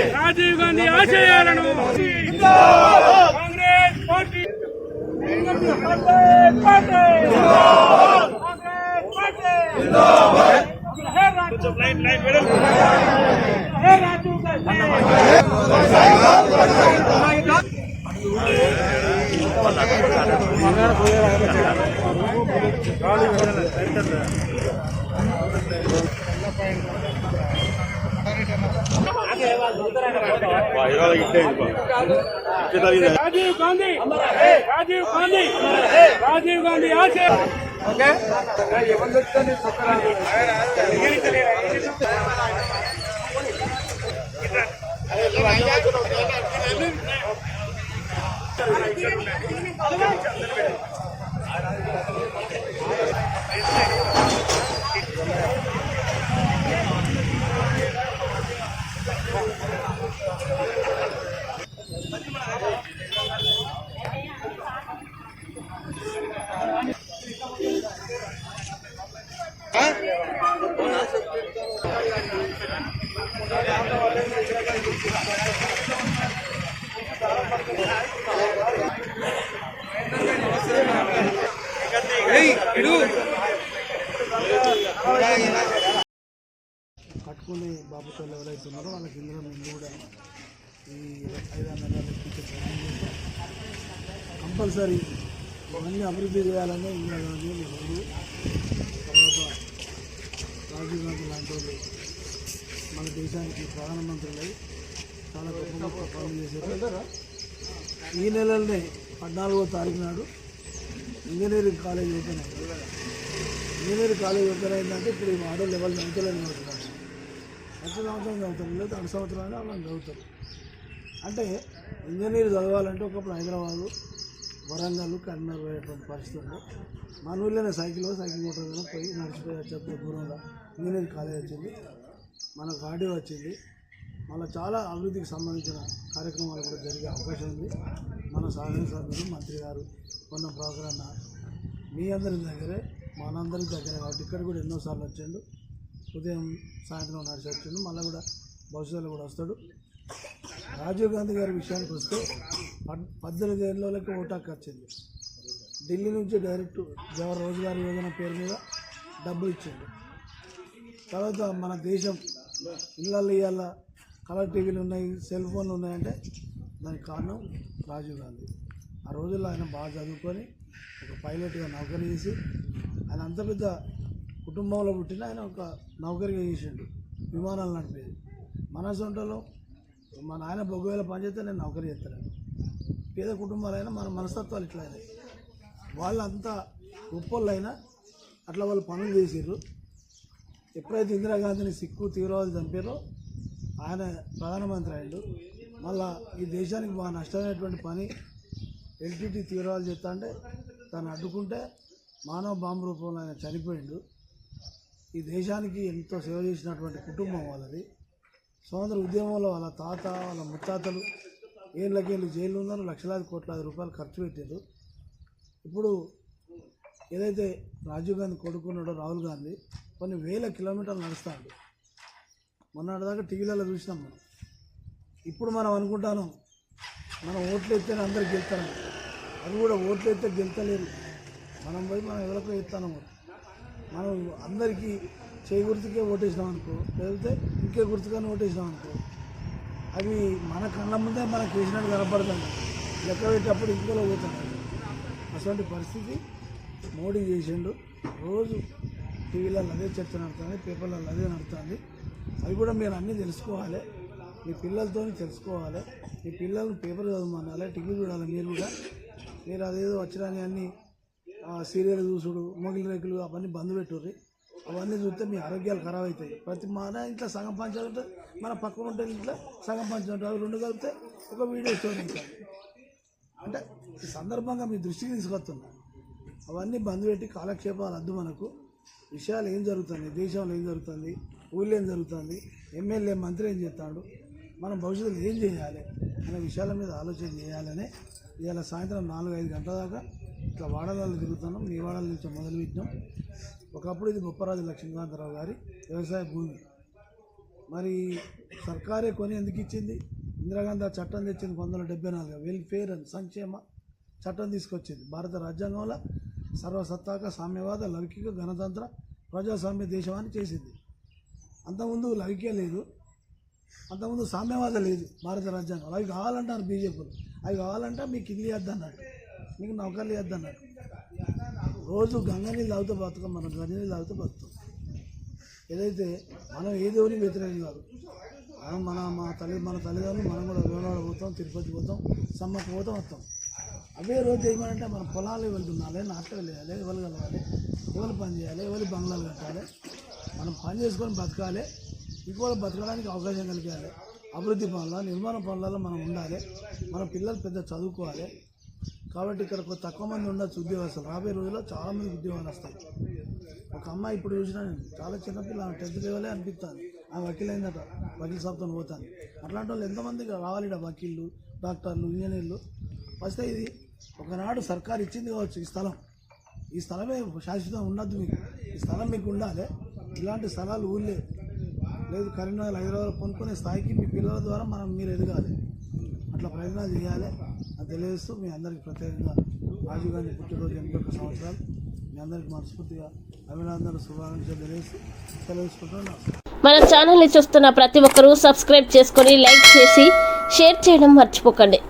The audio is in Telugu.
రాజీవ్ గాంధీ ఆశయాలను కాంగ్రెస్ పార్టీ రాజీవ్ గాంధీ ఆశయ కట్టుకునే బాబుతోళ్ళు ఎవరైతే ఉన్నారో వాళ్ళకి ఇందులో ముందు కూడా ఈ 5-6 నెలలు కంపల్సరీ అన్నీ అభివృద్ధి చేయాలని ఇందిరాగాంధీ నెహ్రూ తర్వాత రాజీవ్ గాంధీ లాంటి వాళ్ళు మన దేశానికి ప్రధానమంత్రులై చాలా గొప్ప గొప్ప పనులు చేశారు. ఈ నెలలోనే 14వ తారీఖు నాడు ఇంజనీరింగ్ కాలేజ్ ఓపెన్ అయింది. ఇంజనీరింగ్ కాలేజ్ ఓపెన్ అయిందంటే ఇప్పుడు ఈ మోడల్ లెవెల్ చదువుతలేని చదువుతున్నారు. ప్రతి సంవత్సరం చదువుతారు, లేదా 2 సంవత్సరాలు వాళ్ళని చదువుతారు. అంటే ఇంజనీర్ చదవాలంటే ఒకప్పుడు హైదరాబాదు, వరంగల్, కరీంనగర్ పోయేటువంటి పరిస్థితి ఉంది. మన ఊళ్ళోనే సైకిల్ మోటార్ పోయి నడిచిపోయి వచ్చే దూరంలో ఇంజనీరింగ్ కాలేజ్ వచ్చింది, మనకు ఆడియో వచ్చింది. మళ్ళీ చాలా అభివృద్ధికి సంబంధించిన కార్యక్రమాలు కూడా జరిగే అవకాశం ఉంది. మన శాసనసభ్యులు మంత్రి గారు కొన్న ప్రోగ్రామ్ మీ అందరి దగ్గరే మనందరి దగ్గర కాబట్టి ఇక్కడ కూడా ఎన్నోసార్లు వచ్చిండు. ఉదయం సాయంత్రం నడిచి వచ్చిండు, మళ్ళీ కూడా భవిష్యత్తులో కూడా వస్తాడు. రాజీవ్ గాంధీ గారి విషయానికి వస్తే 18 ఏళ్ళకి ఓటాకు వచ్చింది. ఢిల్లీ నుంచి డైరెక్ట్ జవహర్ రోజ్గార్ యోజన పేరు మీద డబ్బులు ఇచ్చిండు. తర్వాత మన దేశం ఇళ్ళల్లో ఇవాళ కలర్ టీవీలు ఉన్నాయి, సెల్ ఫోన్లు ఉన్నాయంటే దానికి కారణం రాజీవ్ గాంధీ. ఆ రోజుల్లో ఆయన బాగా చదువుకొని ఒక పైలట్గా నౌకరీ చేసి, ఆయన అంత పెద్ద కుటుంబంలో పుట్టిన ఆయన ఒక నౌకరీగా చేసిండు, విమానాలు నడిపేది. మన సొంతలో మా నాయన బొగ్గువేల పనిచేస్తే నేను నౌకరీ చేస్తాను. పేద కుటుంబాలైనా మన మనస్తత్వాలు ఇట్లా అయినాయి. వాళ్ళంతా గొప్పలైనా అట్లా వాళ్ళు పనులు చేసారు. ఎప్పుడైతే ఇందిరాగాంధీని సిక్కు తీవ్రవాదులు చంపారో ఆయన ప్రధానమంత్రి అయ్యాడు. మళ్ళా ఈ దేశానికి బాగా నష్టమైనటువంటి పని ఎల్టీటీ తీవ్రవాదులు చేస్తా అంటే దాన్ని అడ్డుకుంటే మానవ బాంబు రూపంలో ఆయన చనిపోయిండు. ఈ దేశానికి ఎంతో సేవ చేసినటువంటి కుటుంబం వాళ్ళది. స్వాతంత్ర ఉద్యమంలో వాళ్ళ తాత, వాళ్ళ ముత్తాతలు ఏళ్ళకేళ్ళు జైలు ఉన్నారు, లక్షలాది కోట్లాది రూపాయలు ఖర్చు పెట్టారు. ఇప్పుడు ఏదైతే రాజీవ్ గాంధీ కొడుకున్నాడో రాహుల్ గాంధీ కొన్ని వేల కిలోమీటర్లు నడుస్తాడు. మొన్నటిదాకా టీవీలలో చూసినాం మనం. ఇప్పుడు మనం అనుకుంటాను మనం ఓట్లు ఎత్తేనే అందరికి గెలుతాను, అది కూడా ఓట్లు ఎత్తే గెలుతలేరు. మనం పోయి మనం ఎవరికో ఎత్తాను, మనం అందరికీ చేయి గుర్తుకే ఓటేసినాం అనుకో, లేకపోతే ఇంకే గుర్తుగానే ఓటేసినాం అనుకో, అవి మన కళ్ళ ముందే మనకు వేసినట్టు కనపడుతుంది. లెక్క పెట్టేటప్పుడు ఇంకోలో పోతున్నాడు. అటువంటి పరిస్థితి మోడీ చేసిండు. రోజు టీవీలలో అదే చర్చ నడుతుంది, పేపర్లలో అదే నడుతుంది. అవి కూడా మీరు అన్నీ తెలుసుకోవాలి, మీ పిల్లలతో తెలుసుకోవాలి. మీ పిల్లల్ని పేపర్ చదవమనాలి, టీవీ చూడాలి. మీరు అదేదో వచ్చినాని అన్నీ సీరియల్ చూసుడు, మొగిలి రేకులు అవన్నీ బంద్ పెట్టుర్రి. అవన్నీ చూస్తే మీ ఆరోగ్యాలు ఖరాబ్ అవుతాయి. ప్రతి మన ఇంట్లో సగం పంచాలు ఉంటుంది, మన పక్కన ఉంటే ఇంట్లో సగం పంచాలు ఉంటుంది. అవి 2 కలిపితే ఒక వీడియో స్టోరీ ఉంటుంది. అంటే ఈ సందర్భంగా మీ దృష్టికి తీసుకొస్తున్నా. అవన్నీ బంద్ పెట్టి కాలక్షేపాలు వద్దు. మనకు విషయాలు ఏం జరుగుతుంది, దేశంలో ఏం జరుగుతుంది, ఊళ్ళో ఏం జరుగుతుంది, ఎమ్మెల్యే మంత్రి ఏం చేస్తాడు, మనం భవిష్యత్తులో ఏం చేయాలి, అనే విషయాల మీద ఆలోచన చేయాలని ఇవాళ సాయంత్రం 4-5 గంటల దాకా ఇట్లా వాడలలో తిరుగుతున్నాం. మీ వాడల నుంచి మొదలుపెట్టినాం. ఒకప్పుడు ఇది బొప్పరాజు లక్ష్మీకాంతరావు గారి వ్యవసాయ భూమి. మరి సర్కారే కొని ఎందుకు ఇచ్చింది? ఇందిరాగాంధీ ఆ చట్టం తెచ్చింది 1974 వెల్ఫేర్ అండ్ సంక్షేమ చట్టం తీసుకొచ్చింది. భారత రాజ్యాంగంలో సర్వసత్తాక సామ్యవాద లౌకిక గణతంత్ర ప్రజాస్వామ్య దేశం అని చేసింది. అంతకుముందు లౌకిక లేదు, అంతకుముందు సామ్యవాద లేదు భారత రాజ్యాంగం. అవి కావాలంటారు బీజేపీలు. అవి కావాలంటే మీకు ఇల్లు ఇవ్వద్దన్నట్టు, మీకు నౌకర్లు ఇవ్వద్దన్నట్టు. రోజు గంగ నీళ్ళు తాగుతూ బతుకం, మనం గంగ నీళ్ళు తాగుతూ బతుకుతాం. ఏదైతే మనం ఏ దేవుని వ్యతిరేకం కాదు. మన తల్లిదండ్రులు మనం కూడా వేమవాడ పోతాం, తిరుపతి పోతాం, సమ్మకు పోతాం, వస్తాం. అవే రోజు ఏమంటే మనం పొలాలు వెళ్తున్నాలి, నాటలు వేయాలి, ఎవరు కలగాలి, ఎవరు పని చేయాలి, ఎవరు బంగ్లాలు కట్టాలి. మనం పని చేసుకొని బతకాలి, ఇంకోళ్ళు బతకడానికి అవకాశం కలిగాలి. అభివృద్ధి పనుల నిర్మాణ పనులలో మనం ఉండాలి. మన పిల్లలు పెద్ద చదువుకోవాలి. కాబట్టి ఇక్కడ తక్కువ మంది ఉండొచ్చు ఉద్యోగస్తులు. రాబోయే రోజుల్లో చాలామంది ఉద్యోగాలు వస్తాయి. ఒక అమ్మాయి ఇప్పుడు చూసినా నేను చాలా చిన్నపిల్ల, 10th లెవెలే అనిపిస్తుంది. ఆ వకీల్ అయిందట, వకీల్ సాబ్తో పోతాను. అట్లాంటి వాళ్ళు ఎంతమంది రావాలి ఇక్కడ, వకీళ్ళు, డాక్టర్లు, ఇంజనీర్లు వస్తే. ఇది ఒకనాడు సర్కారు ఇచ్చింది కావచ్చు ఈ స్థలమే శాశ్వతం ఉండద్దు. మీకు ఈ స్థలం మీకు ఉండాలి. ఇలాంటి స్థలాలు ఊళ్ళే లేదు. కరీంనగర్, హైదరాబాద్ కొనుక్కునే స్థాయికి మీ పిల్లల ద్వారా మీరు ఎదగాలి. అట్లా ప్రయత్నాలు చేయాలి అని తెలియజేస్తూ మీ అందరికీ ప్రత్యేకంగా రాజీవ్ గాంధీ పుట్టినరోజు 81 సంవత్సరాలు మీ అందరికీ మనస్ఫూర్తిగా అభినందనలు, శుభాకాంక్షలు తెలియజేస్తూ తెలియజేసుకుంటున్నాను. మన ఛానల్ని చూస్తున్న ప్రతి ఒక్కరూ సబ్స్క్రైబ్ చేసుకొని లైక్ చేసి షేర్ చేయడం మర్చిపోకండి.